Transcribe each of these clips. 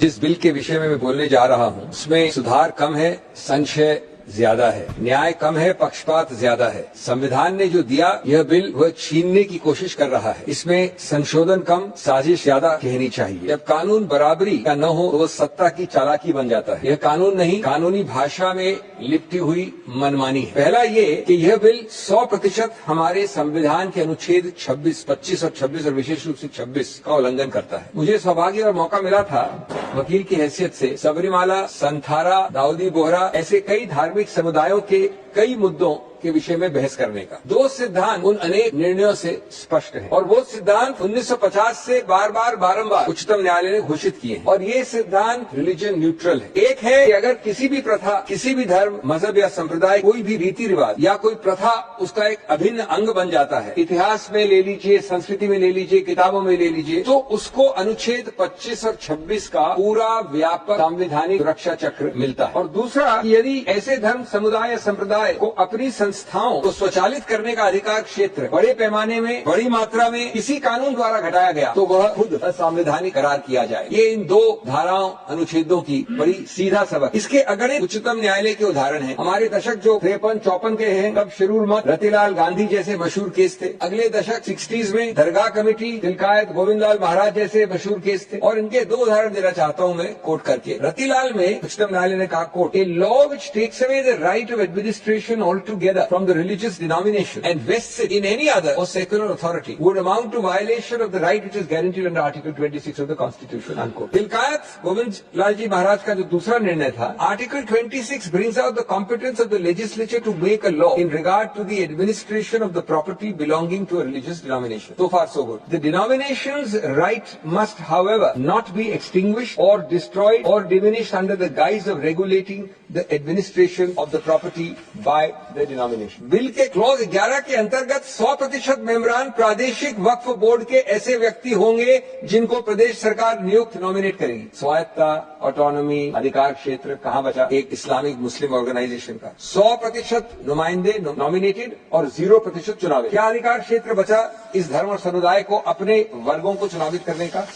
जिस बिल के विषय में मैं बोलने जा रहा हूं उसमें सुधार कम है, संशय ज्यादा है, न्याय कम है, पक्षपात ज्यादा है। संविधान ने जो दिया यह बिल वह छीनने की कोशिश कर रहा है। इसमें संशोधन कम, साजिश ज्यादा कहनी चाहिए। जब कानून बराबरी का न हो तो सत्ता की चालाकी बन जाता है। यह कानून नहीं, कानूनी भाषा में लिपटी हुई मनमानी है। पहला ये कि यह बिल 100% हमारे संविधान के अनुच्छेद 26, 25 और 26 और विशेष रूप से 26 का उल्लंघन करता है। मुझे सौभाग्य और मौका मिला था वकील की हैसियत से सबरीमाला, संथारा, दाऊदी बोहरा ऐसे कई धार्मिक समुदायों के कई मुद्दों के विषय में बहस करने का। दो सिद्धांत उन अनेक निर्णयों से स्पष्ट हैं और वो सिद्धांत 1950 से बारंबार उच्चतम न्यायालय ने घोषित किए हैं और ये सिद्धांत रिलीजन न्यूट्रल है। एक है कि अगर किसी भी प्रथा, किसी भी धर्म, मजहब या संप्रदाय, कोई भी रीति रिवाज या कोई प्रथा उसका एक अभिन्न अंग बन जाता है, इतिहास में ले लीजिए, संस्कृति में ले लीजिए, किताबों में ले लीजिए, तो उसको अनुच्छेद 25 और 26 का पूरा व्यापक संवैधानिक सुरक्षा चक्र मिलता है। और दूसरा, यदि ऐसे धर्म, समुदाय या संप्रदाय को अपनी संस्थाओं को स्वचालित करने का अधिकार क्षेत्र बड़े पैमाने में, बड़ी मात्रा में किसी कानून द्वारा घटाया गया तो वह खुद असंवैधानिक करार किया जाए। ये इन दो धाराओं, अनुच्छेदों की बड़ी सीधा सबक। इसके अगणित उच्चतम न्यायालय के उदाहरण हैं। हमारे दशक जो 53-54 के हैं, तब शिरूर मत, रतिलाल गांधी जैसे मशहूर केस थे। अगले दशक 60s में दरगाह कमेटी, तिलकायत गोविंदलाल महाराज जैसे मशहूर केस थे। और इनके दो उदाहरण देना चाहता हूं मैं कोट करके। रतिलाल में उच्चतम न्यायालय ने कहा, quote, a law which takes away the right of administration altogether from the religious denomination and vests it in any other or secular authority would amount to violation of the right which is guaranteed under Article 26 of the Constitution. Unquote. Tilkayat Govind Lal ji Maharaj का जो दूसरा निर्णय था, Article 26 brings out the competence of the legislature to make a law in regard to the administration of the property belonging to a religious denomination. So far so good. The denomination's right must, however, not be extinguished or destroyed or diminished under the guise of regulating the administration of the property by the denomination. Bill के clause 11 के अंतर्गत 100% मेंबरान प्रादेशिक वक्फ board के ऐसे व्यक्ति होंगे जिनको प्रदेश सरकार नियुक्त नॉमिनेट करेगी। स्वायत्ता, ऑटोनॉमी, अधिकार क्षेत्र कहां बचा एक इस्लामिक मुस्लिम ऑर्गेनाइजेशन का? 100% नुमाइंदे नॉमिनेटेड और 0% चुनावी। क्या अधिकार क्षेत्र बचा इस धर्म और समुदाय को अपने वर्गों को चुनावित करने का?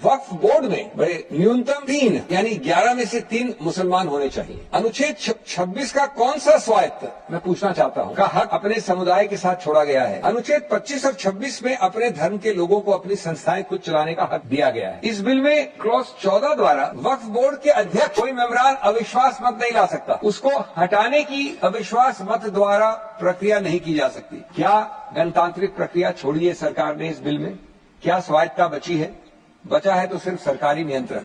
वक्फ बोर्ड में बड़े न्यूनतम 3 यानी 11 में से 3 मुसलमान होने चाहिए। अनुच्छेद 26 का कौन सा स्वायत्त, मैं पूछना चाहता हूं, का हक अपने समुदाय के साथ छोड़ा गया है? अनुच्छेद 25 और 26 में अपने धर्म के लोगों को अपनी संस्थाएं खुद चलाने का हक दिया गया है। इस बिल में क्लॉज 14 द्वारा वक्फ बोर्ड के अध्यक्ष कोई मेंबरान अविश्वास मत नहीं ला सकता, उसको हटाने की अविश्वास मत द्वारा प्रक्रिया नहीं की जा सकती। क्या गणतांत्रिक प्रक्रिया छोड़ी है सरकार ने इस बिल में? क्या स्वायत्ता बची है? बचा है तो सिर्फ सरकारी नियंत्रण।